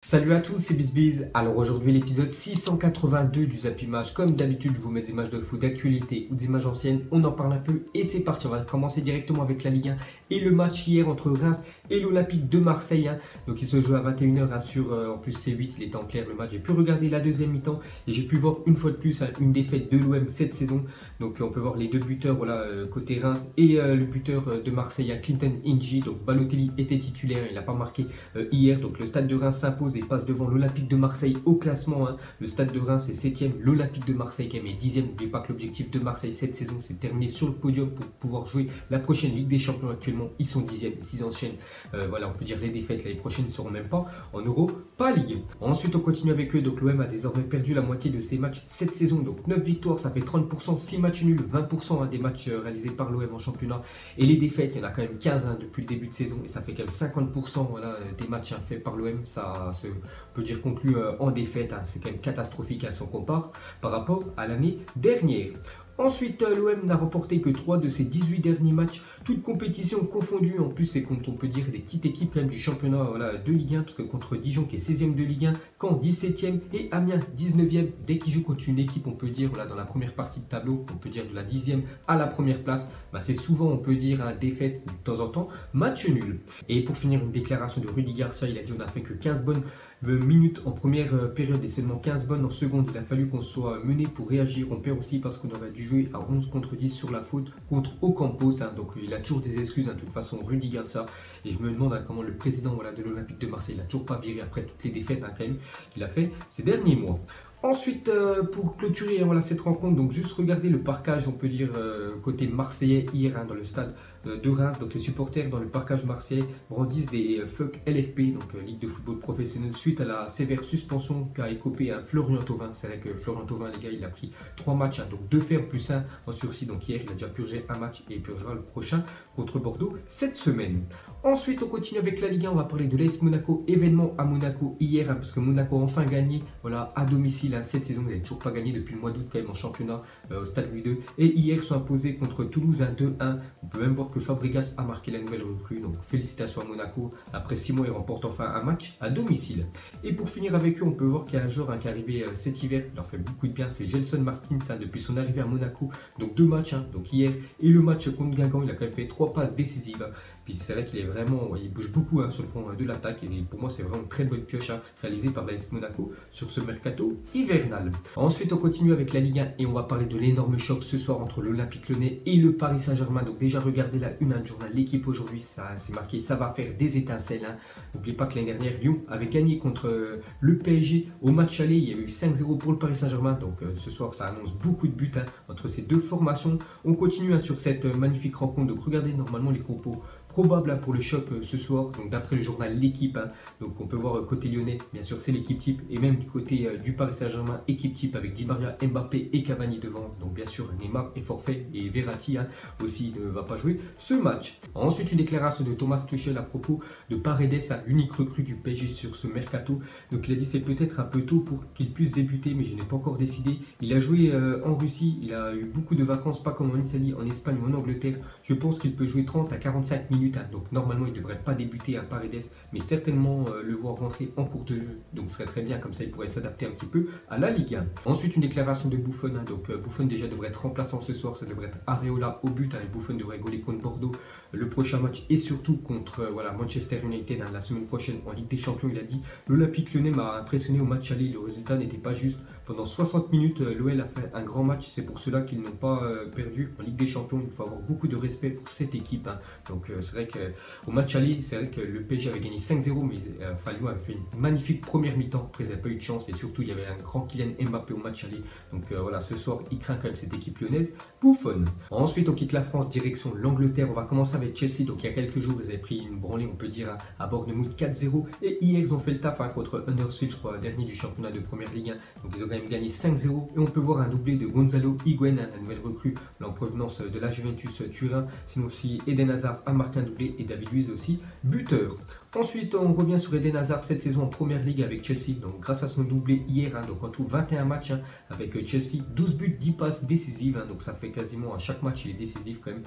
Salut à tous, c'est BizBiz. Alors aujourd'hui l'épisode 682 du Zap Image. Comme d'habitude, je vous mets des images de foot d'actualité ou des images anciennes. On en parle un peu et c'est parti. On va commencer directement avec la Ligue 1 et le match hier entre Reims et l'Olympique de Marseille. Donc il se joue à 21h sur en plus C8, il était en clair le match. J'ai pu regarder la deuxième mi-temps et j'ai pu voir une fois de plus une défaite de l'OM cette saison. Donc on peut voir les deux buteurs côté Reims et le buteur de Marseille, Clinton Inji. Donc Balotelli était titulaire, il n'a pas marqué hier. Donc le stade de Reims s'impose et passe devant l'Olympique de Marseille au classement. Le stade de Reims est 7ème, l'Olympique de Marseille qui est 10ème. N'oubliez pas que l'objectif de Marseille cette saison c'est de terminer sur le podium pour pouvoir jouer la prochaine Ligue des Champions. Actuellement ils sont 10ème et s'ils enchaînent on peut dire les défaites l'année prochaine, ils ne seront même pas en Europa League. Ensuite on continue avec eux. Donc l'OM a désormais perdu la moitié de ses matchs cette saison. Donc 9 victoires ça fait 30%, 6 matchs nuls, 20% des matchs réalisés par l'OM en championnat. Et les défaites il y en a quand même 15 depuis le début de saison et ça fait quand même 50% des matchs faits par l'OM. Ça se peut dire conclu en défaite. C'est quand même catastrophique si on compare par rapport à l'année dernière. Ensuite, l'OM n'a remporté que 3 de ses 18 derniers matchs, toutes compétitions confondues. En plus, c'est contre, on peut dire, des petites équipes quand même du championnat de Ligue 1, parce que contre Dijon qui est 16e de Ligue 1, Caen 17e et Amiens 19e. Dès qu'ils jouent contre une équipe, on peut dire, dans la première partie de tableau, on peut dire de la 10e à la première place, c'est souvent, on peut dire, défaite de temps en temps, match nul. Et pour finir, une déclaration de Rudy Garcia, il a dit on n'a fait que 15 bonnes minutes en première période et seulement 15 bonnes en seconde. Il a fallu qu'on soit mené pour réagir. On perd aussi parce qu'on aurait dû jouer à 11 contre 10 sur la faute contre Ocampos. Donc il a toujours des excuses de toute façon, Rudy Garcia. Et je me demande comment le président de l'Olympique de Marseille n'a toujours pas viré après toutes les défaites quand même qu'il a fait ces derniers mois. Ensuite, pour clôturer cette rencontre, donc juste regarder le parquage, on peut dire, côté marseillais hier dans le stade de Reims. Donc les supporters dans le parquage marseillais brandissent des fuck LFP, donc Ligue de football professionnel, suite à la sévère suspension qu'a écopé Florian Thauvin. C'est vrai que Florian Thauvin, les gars, il a pris 3 matchs, donc 2 fermes plus 1 en sursis. Donc hier, il a déjà purgé un match et il purgera le prochain contre Bordeaux cette semaine. Ensuite, on continue avec la Ligue 1. On va parler de l'AS Monaco, événement à Monaco hier, parce que Monaco a enfin gagné à domicile. Cette saison, ils n'avaient toujours pas gagné depuis le mois d'août quand même en championnat au stade Louis II. Et hier, sont imposés contre Toulouse 2-1. On peut même voir que Fabregas a marqué la nouvelle recrue. Donc félicitations à Monaco. Après 6 mois, ils remportent enfin un match à domicile. Et pour finir avec eux, on peut voir qu'il y a un joueur qui est arrivé cet hiver. Il leur fait beaucoup de bien. C'est Gelson Martins depuis son arrivée à Monaco. Donc 2 matchs, donc hier et le match contre Guingamp. Il a quand même fait 3 passes décisives. Puis c'est vrai qu'il est vraiment, il bouge beaucoup sur le front de l'attaque. Et pour moi, c'est vraiment une très bonne pioche réalisée par l'AS Monaco sur ce mercato hivernal. Ensuite, on continue avec la Ligue 1 et on va parler de l'énorme choc ce soir entre l'Olympique Lyonnais et le Paris Saint-Germain. Donc déjà, regardez la une du journal L'équipe aujourd'hui, ça c'est marqué, ça va faire des étincelles. N'oubliez pas que l'année dernière, Lyon avait gagné contre le PSG au match aller. Il y a eu 5-0 pour le Paris Saint-Germain. Donc ce soir, ça annonce beaucoup de buts entre ces deux formations. On continue sur cette magnifique rencontre. Donc regardez normalement les compos probable pour le choc ce soir, donc d'après le journal L'équipe. Donc on peut voir côté lyonnais, bien sûr c'est l'équipe type, et même du côté du Paris Saint-Germain, équipe type avec Di Maria, Mbappé et Cavani devant. Donc bien sûr Neymar est forfait et Verratti aussi ne va pas jouer ce match. Ensuite, une déclaration de Thomas Tuchel à propos de Paredes, l'unique recrue du PSG sur ce mercato. Donc il a dit c'est peut-être un peu tôt pour qu'il puisse débuter, mais je n'ai pas encore décidé. Il a joué en Russie, il a eu beaucoup de vacances, pas comme en Italie, en Espagne ou en Angleterre. Je pense qu'il peut jouer 30 à 45 minutes. Donc normalement il ne devrait pas débuter à Paredes, mais certainement le voir rentrer en cours de jeu. Donc ce serait très bien, comme ça il pourrait s'adapter un petit peu à la Ligue 1. Ensuite, une déclaration de Buffon. Donc Buffon déjà devrait être remplaçant ce soir, ça devrait être Areola au but. Buffon devrait goler contre Bordeaux le prochain match et surtout contre Manchester United la semaine prochaine en Ligue des Champions. Il a dit l'Olympique Lyonnais m'a impressionné au match aller, le résultat n'était pas juste. Pendant 60 minutes, l'OL a fait un grand match, c'est pour cela qu'ils n'ont pas perdu en Ligue des Champions. Il faut avoir beaucoup de respect pour cette équipe. Donc c'est vrai qu'au match aller, c'est vrai que le PSG avait gagné 5-0, mais Lyon avait fait une magnifique première mi-temps. Après, ils n'avaient pas eu de chance et surtout, il y avait un grand Kylian Mbappé au match aller. Donc ce soir, il craint quand même cette équipe lyonnaise. Buffon. Ensuite, on quitte la France, direction l'Angleterre. On va commencer avec Chelsea. Donc il y a quelques jours, ils avaient pris une branlée, on peut dire, à Bournemouth 4-0. Et hier, ils ont fait le taf contre Huddersfield, je crois, dernier du championnat de première Ligue 1. Donc ils ont quand même gagné 5-0. Et on peut voir un doublé de Gonzalo Higuaín, la nouvelle recrue en provenance de la Juventus Turin. Sinon aussi, Eden Hazard a marqué un doublé et David Luiz aussi buteur. Ensuite, on revient sur Eden Hazard cette saison en première ligue avec Chelsea. Donc, grâce à son doublé hier, donc en tout 21 matchs avec Chelsea, 12 buts, 10 passes décisives. Donc, ça fait quasiment à chaque match, il est décisif quand même.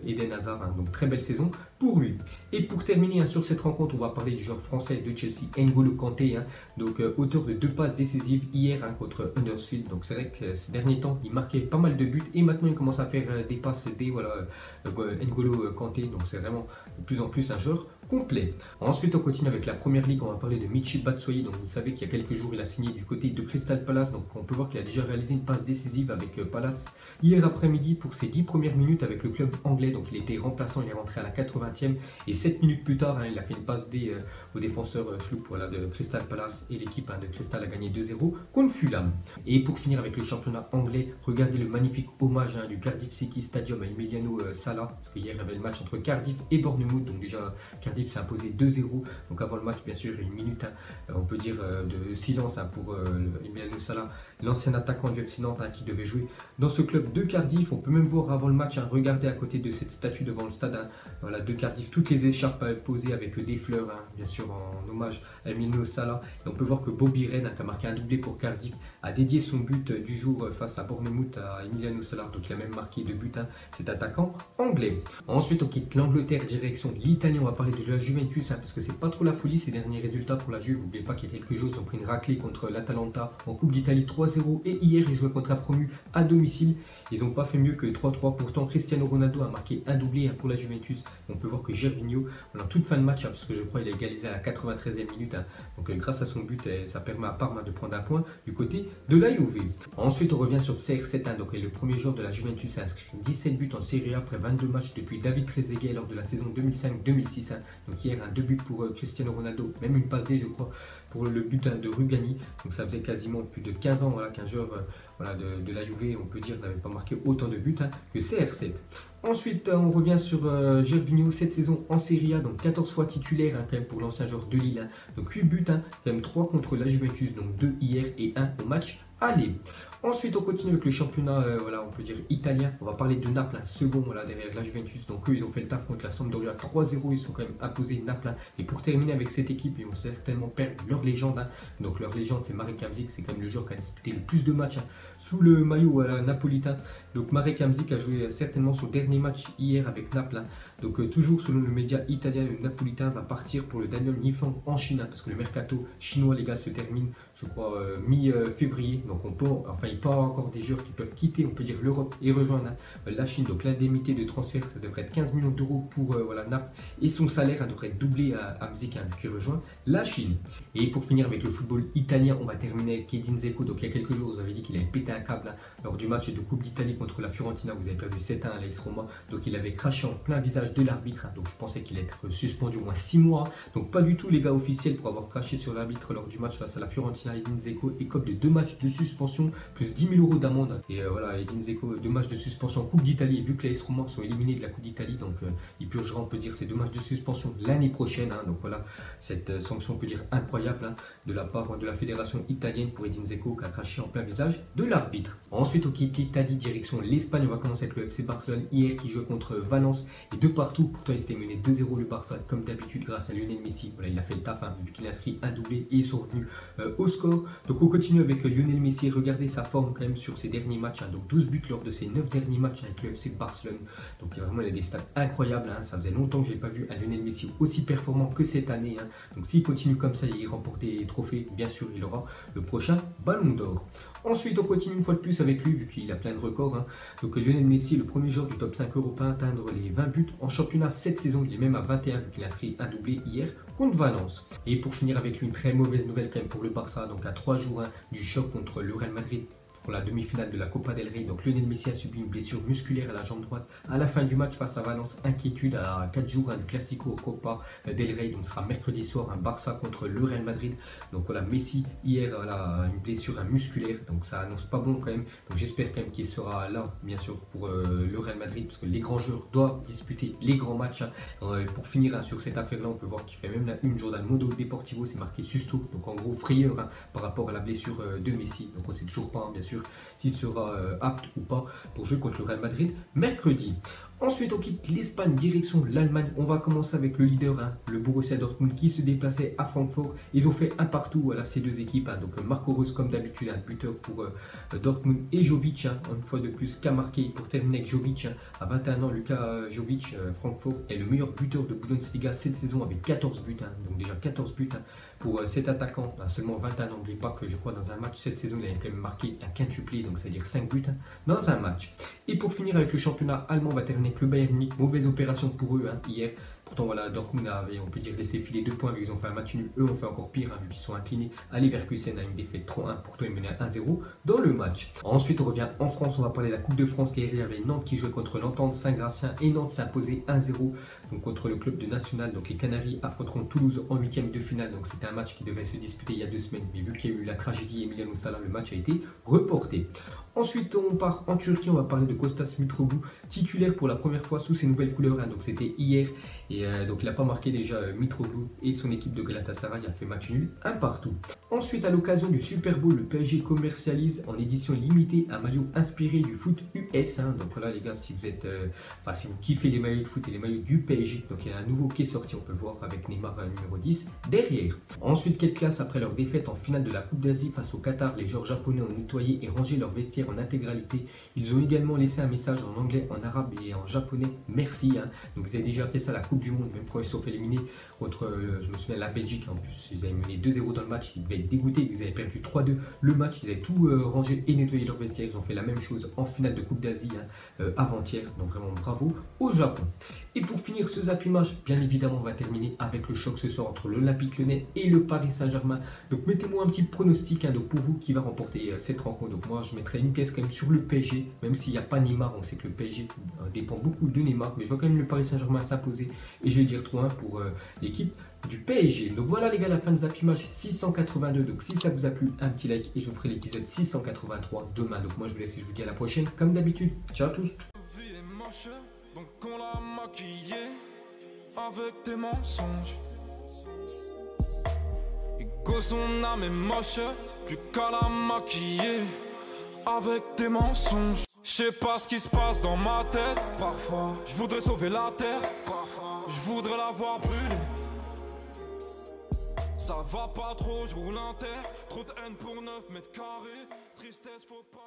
Eden Hazard, donc très belle saison pour lui. Et pour terminer sur cette rencontre, on va parler du joueur français de Chelsea, N'Golo Kanté. Donc, auteur de 2 passes décisives hier contre Huddersfield. Donc, c'est vrai que ces derniers temps, il marquait pas mal de buts et maintenant il commence à faire des passes N'Golo Kanté. Donc, c'est vraiment de plus en plus un joueur complet. Ensuite, on continue avec la première ligue. On va parler de Michy Batshuayi. Donc, vous savez qu'il y a quelques jours, il a signé du côté de Crystal Palace. Donc, on peut voir qu'il a déjà réalisé une passe décisive avec Palace hier après-midi pour ses 10 premières minutes avec le club anglais. Donc, il était remplaçant. Il est rentré à la 80e et 7 minutes plus tard, il a fait une passe au défenseur Schlupp de Crystal Palace et l'équipe de Crystal a gagné 2-0 contre Fulham. Et pour finir avec le championnat anglais, regardez le magnifique hommage du Cardiff City Stadium à Emiliano Sala. Parce qu'hier, il y avait le match entre Cardiff et Bournemouth. Donc, déjà, Cardiff s'est imposé 2-0. Donc avant le match, bien sûr, une minute, on peut dire, de silence pour Emiliano Sala, l'ancien attaquant du FC Nantes qui devait jouer dans ce club de Cardiff. On peut même voir avant le match, regardez à côté de cette statue devant le stade de Cardiff, toutes les écharpes posées avec des fleurs, bien sûr, en hommage à Emiliano Sala. Et on peut voir que Bobby Rehn, qui a marqué un doublé pour Cardiff, a dédié son but du jour face à Bournemouth à Emiliano Sala. Donc il a même marqué 2 buts, cet attaquant anglais. Ensuite, on quitte l'Angleterre, direction l'Italie. On va parler de la Juventus, parce que c'est pas trop la folie ces derniers résultats pour la Juve. N'oubliez pas qu'il y a quelques jours, ils ont pris une raclée contre l'Atalanta en Coupe d'Italie 3-0 et hier ils jouaient contre un promu à domicile. Ils n'ont pas fait mieux que 3-3. Pourtant, Cristiano Ronaldo a marqué un doublé pour la Juventus. On peut voir que Gervinho, en toute fin de match, parce que je crois qu'il a égalisé à la 93e minute. Donc grâce à son but, ça permet à Parma de prendre un point du côté de la Juve. Ensuite, on revient sur CR7. Donc le premier joueur de la Juventus a inscrit 17 buts en Serie A après 22 matchs depuis David Trezeguet lors de la saison 2005-2006. Donc hier, 2 buts pour Cristiano Ronaldo, même une passe D, je crois, pour le but de Rugani. Donc ça faisait quasiment plus de 15 ans qu'un joueur de la Juve, on peut dire, n'avait pas marqué autant de buts que CR7. Ensuite, on revient sur Gervinho, cette saison en Serie A, donc 14 fois titulaire quand même pour l'ancien joueur de Lille. Donc 8 buts, quand même 3 contre la Juventus, donc 2 hier et 1 au match aller. Ensuite, on continue avec le championnat, on peut dire italien. On va parler de Naples, second derrière la Juventus. Donc eux, ils ont fait le taf contre la Sampdoria 3-0. Ils sont quand même imposés Naples. Et pour terminer avec cette équipe, ils vont certainement perdre leur légende. Donc leur légende, c'est Marek Hamsik. C'est quand même le joueur qui a disputé le plus de matchs sous le maillot napolitain. Donc Marek Hamsik a joué certainement son dernier match hier avec Naples. Donc toujours selon le média italien, le napolitain va partir pour le Daniel Nifang en Chine. Parce que le mercato chinois, les gars, se termine, je crois, mi-février. Donc il peut y avoir encore des joueurs qui peuvent quitter, on peut dire, l'Europe et rejoindre la Chine. Donc l'indemnité de transfert, ça devrait être 15 millions d'euros pour Naples. Et son salaire devrait être doublé à Hamsik qui rejoint la Chine. Et pour finir avec le football italien, on va terminer avec Edin Dzeko. Donc il y a quelques jours, vous avez dit qu'il avait pété un câble lors du match de Coupe d'Italie contre la Fiorentina. Vous avez perdu 7-1 à l'AS Roma. Donc il avait craché en plein visage de l'arbitre. Donc je pensais qu'il allait être suspendu au moins 6 mois. Donc pas du tout les gars officiels pour avoir craché sur l'arbitre lors du match face à la Fiorentina. Edin Dzeko écope de 2 matchs de suspension plus 10 000 euros d'amende. Et Edin Dzeko, 2 matchs de suspension en Coupe d'Italie. Et vu que l'AS Roma sont éliminés de la Coupe d'Italie, donc il purgera, on peut dire, ces 2 matchs de suspension l'année prochaine. Donc voilà, cette sanction, on peut dire, incroyable de la part de la fédération italienne pour Edin Dzeko qui a craché en plein visage de l'arbitre. Ensuite, on quitte l'Italie, direction l'Espagne. On va commencer avec le FC Barcelone hier qui jouait contre Valence et de partout. Pourtant, ils étaient menés 2-0 le Barça, comme d'habitude, grâce à Lionel Messi. Voilà, il a fait le taf, vu qu'il a inscrit un doublé et ils sont revenus au score. Donc on continue avec Lionel Messi. Regardez sa forme quand même sur ses derniers matchs. Donc 12 buts lors de ses 9 derniers matchs avec le FC Barcelone. Donc vraiment, il a des stats incroyables. Ça faisait longtemps que je n'ai pas vu un Lionel Messi aussi performant que cette année. Donc s'il continue comme ça et il remporte des trophées, bien sûr, il aura le prochain Ballon d'Or. Ensuite, on continue une fois de plus avec lui, vu qu'il a plein de records. Donc Lionel Messi est le premier joueur du top 5 européen à atteindre les 20 buts en championnat cette saison. Il est même à 21 vu qu'il a inscrit un doublé hier contre Valence. Et pour finir avec lui, une très mauvaise nouvelle quand même pour le Barça. Donc à 3 jours du choc contre le Real Madrid pour la demi-finale de la Copa del Rey. Donc Lionel Messi a subi une blessure musculaire à la jambe droite à la fin du match face à Valence. Inquiétude à 4 jours du Classico Copa del Rey. Donc ce sera mercredi soir, un Barça contre le Real Madrid. Donc voilà, Messi hier une blessure musculaire. Donc ça annonce pas bon quand même. Donc j'espère quand même qu'il sera là, bien sûr, pour le Real Madrid, parce que les grands joueurs doivent disputer les grands matchs. Pour finir sur cette affaire-là, on peut voir qu'il fait même la une journal Mundo Deportivo, c'est marqué Susto. Donc en gros, frayeur par rapport à la blessure de Messi. Donc on sait toujours pas, bien sûr, s'il sera apte ou pas pour jouer contre le Real Madrid mercredi. Ensuite, on quitte l'Espagne, direction l'Allemagne. On va commencer avec le leader, le Borussia Dortmund, qui se déplaçait à Francfort. Ils ont fait un partout, voilà, ces deux équipes. Donc Marco Reus, comme d'habitude, un buteur pour Dortmund, et Jovic, une fois de plus, qu'a marqué pour terminer avec Jovic. À 21 ans, Luka Jovic, Francfort, est le meilleur buteur de Bundesliga cette saison avec 14 buts. Donc déjà 14 buts pour cet attaquant à seulement 21 ans. N'oubliez pas que je crois dans un match cette saison, il a quand même marqué un quintuplé, donc c'est-à-dire 5 buts dans un match. Et pour finir avec le championnat allemand, on va terminer avec le Bayern Munich. Mauvaise opération pour eux hier. Pourtant, voilà, Dortmund avait, on peut dire, laissé filer 2 points, mais ils ont fait un match nul. Eux ont fait encore pire, vu qu'ils sont inclinés à Leverkusen à une défaite 3-1. Pourtant, ils menaient 1-0 dans le match. Ensuite, on revient en France. On va parler de la Coupe de France. Hier, il y avait Nantes qui jouait contre l'Entente Saint-Gratien et Nantes s'imposait 1-0 contre le club de National. Donc, les Canaries affronteront Toulouse en 8e de finale. Donc, c'était un match qui devait se disputer il y a 2 semaines. Mais vu qu'il y a eu la tragédie Emiliano Sala, le match a été reporté. Ensuite, on part en Turquie. On va parler de Kostas Mitroglou, titulaire pour la première fois sous ses nouvelles couleurs. Donc, c'était hier. Et donc il n'a pas marqué déjà Mitroglou et son équipe de Galatasaray a fait match nul, un partout. Ensuite, à l'occasion du Super Bowl, le PSG commercialise en édition limitée un maillot inspiré du foot US. Donc voilà les gars, si vous êtes, si vous kiffez les maillots de foot et les maillots du PSG, donc il y a un nouveau qui est sorti, on peut voir avec Neymar numéro 10 derrière. Ensuite, quelle classe après leur défaite en finale de la Coupe d'Asie face au Qatar, les joueurs japonais ont nettoyé et rangé leur vestiaire en intégralité. Ils ont également laissé un message en anglais, en arabe et en japonais. Merci. Donc vous avez déjà fait ça à la Coupe du Monde, même quand ils se sont fait éliminer contre, je me souviens, la Belgique. En plus, ils avaient mené 2-0 dans le match. Ils devaient être dégoûtés. Ils avaient perdu 3-2 le match. Ils avaient tout rangé et nettoyé leur vestiaire. Ils ont fait la même chose en finale de Coupe d'Asie avant-hier. Donc vraiment bravo au Japon. Et pour finir ce Zappy Match, bien évidemment, on va terminer avec le choc ce soir entre l'Olympique Lyonnais et le Paris Saint-Germain. Donc mettez-moi un petit pronostic donc pour vous qui va remporter cette rencontre. Donc moi, je mettrai une pièce quand même sur le PSG, même s'il n'y a pas Neymar. On sait que le PSG dépend beaucoup de Neymar, mais je vois quand même le Paris Saint-Germain s'imposer et je vais dire 3-1 pour l'équipe du PSG. Donc voilà les gars, la fin de Zappy Match 682. Donc si ça vous a plu, un petit like et je vous ferai l'épisode 683 demain. Donc moi je vous laisse et je vous dis à la prochaine comme d'habitude. Ciao à tous. Donc on l'a maquillé avec tes mensonges. Et que son âme est moche, plus qu'à la maquiller avec tes mensonges. Je sais pas ce qui se passe dans ma tête. Parfois, je voudrais sauver la terre. Parfois, je voudrais la voir brûler. Ça va pas trop, je roule un terre. Trop de haine pour 9 mètres carrés. Tristesse, faut pas.